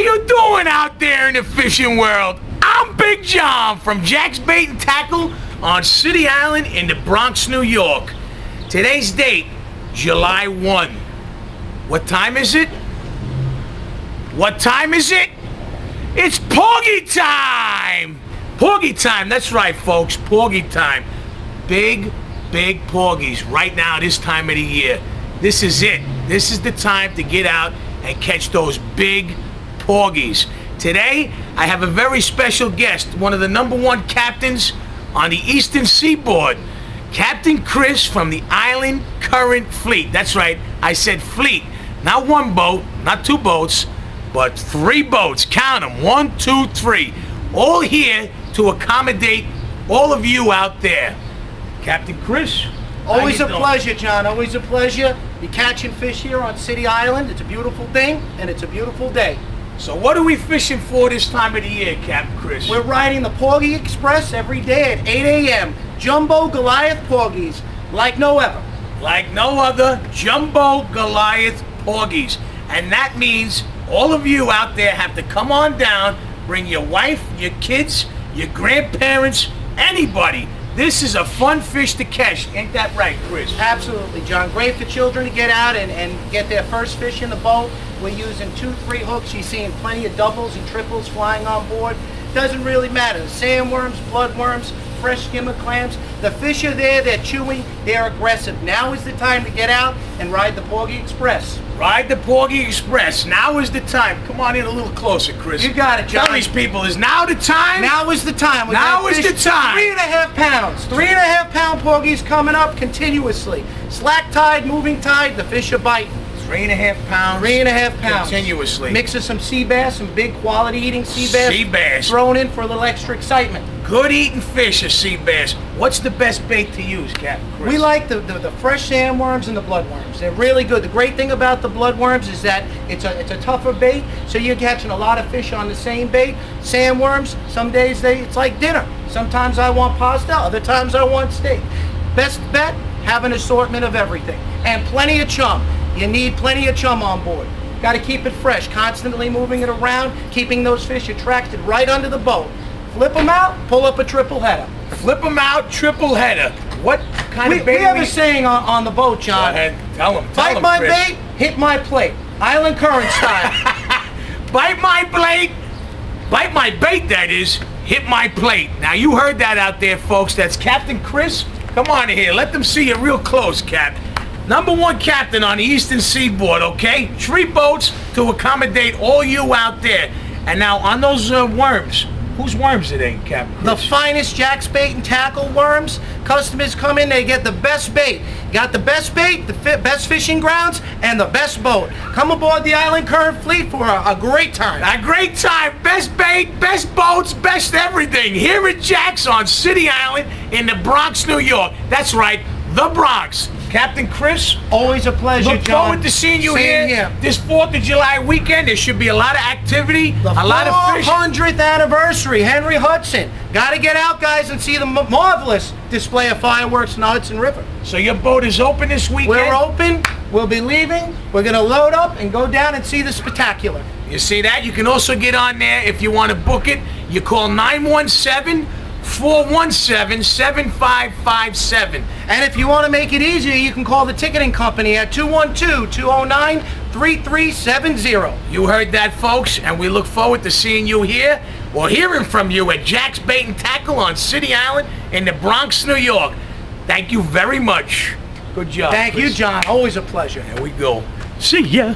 you doing out there in the fishing world? I'm Big John from Jack's Bait and Tackle on City Island in the Bronx, New York. Today's date, July 1. What time is it? What time is it? It's porgy time! Porgy time, that's right, folks, porgy time. Big porgies right now this time of the year. This is it. This is the time to get out and catch those big porgies. Today, I have a very special guest, one of the #1 captains on the Eastern Seaboard, Captain Chris from the Island Current Fleet. That's right, I said fleet. Not one boat, not two boats, but 3 boats. Count them, 1, 2, 3. All here to accommodate all of you out there. Captain Chris? Always a pleasure, John. Always a pleasure. Be catching fish here on City Island. It's a beautiful thing, and it's a beautiful day. So what are we fishing for this time of the year, Captain Chris? We're riding the Porgy Express every day at 8 a.m. Jumbo Goliath Porgies, like no other. Like no other, Jumbo Goliath Porgies. And that means all of you out there have to come on down, bring your wife, your kids, your grandparents, anybody. This is a fun fish to catch. Ain't that right, Chris? Absolutely, John. Great for children to get out and get their first fish in the boat. We're using 2, 3 hooks. You're seeing plenty of doubles and triples flying on board. Doesn't really matter. Sandworms, bloodworms, fresh skimmer clams. The fish are there, they're chewing, they're aggressive. Now is the time to get out and ride the Porgy Express. Ride the Porgy Express. Now is the time. Come on in a little closer, Chris. You got it, John. Tell these people, is now the time? Now is the time. Now is the time. 3.5 pounds. 3.5 pound porgies coming up continuously. Slack tide, moving tide, the fish are biting. 3.5 pounds. 3.5 pounds. Continuously. Mix of some sea bass, some big quality eating sea bass. Sea bass. Thrown in for a little extra excitement. Good eating fish, a sea bass. What's the best bait to use, Captain Chris? We like the fresh sandworms and the bloodworms. They're really good. The great thing about the bloodworms is that it's a tougher bait, so you're catching a lot of fish on the same bait. Sandworms, some days it's like dinner. Sometimes I want pasta, other times I want steak. Best bet, have an assortment of everything. And plenty of chum. You need plenty of chum on board. Got to keep it fresh, constantly moving it around, keeping those fish attracted right under the boat. Flip them out, pull up a triple header. Flip them out, triple header. What kind of bait? We have a saying on the boat, John. Go ahead, tell them. Bite my bait, hit my plate. Island Current style. Bite my plate, bite my bait, that is, hit my plate. Now you heard that out there, folks. That's Captain Chris. Come on in here, let them see you real close, Cap. #1 captain on the Eastern Seaboard, okay? 3 boats to accommodate all you out there. And now on those worms, whose worms are they, Captain Chris? The finest Jack's Bait and Tackle worms. Customers come in, they get the best bait. Got the best bait, the best fishing grounds, and the best boat. Come aboard the Island Current Fleet for a great time. A great time. Best bait, best boats, best everything. Here at Jack's on City Island in the Bronx, New York. That's right, the Bronx. Captain Chris, always a pleasure, look John. forward to seeing you Same here. This 4th of July weekend. There should be a lot of activity, a lot of fish. 400th anniversary, Henry Hudson. Got to get out, guys, and see the marvelous display of fireworks in the Hudson River. So your boat is open this weekend? We're open. We'll be leaving. We're going to load up and go down and see the spectacular. You see that? You can also get on there if you want to book it. You call 917-417-7557. And if you want to make it easier, you can call the ticketing company at 212-209-3370. You heard that, folks, and we look forward to seeing you here or hearing from you at Jack's Bait and Tackle on City Island in the Bronx, New York. Thank you very much. Good job. Thank you, John. Always a pleasure. Here we go. See ya.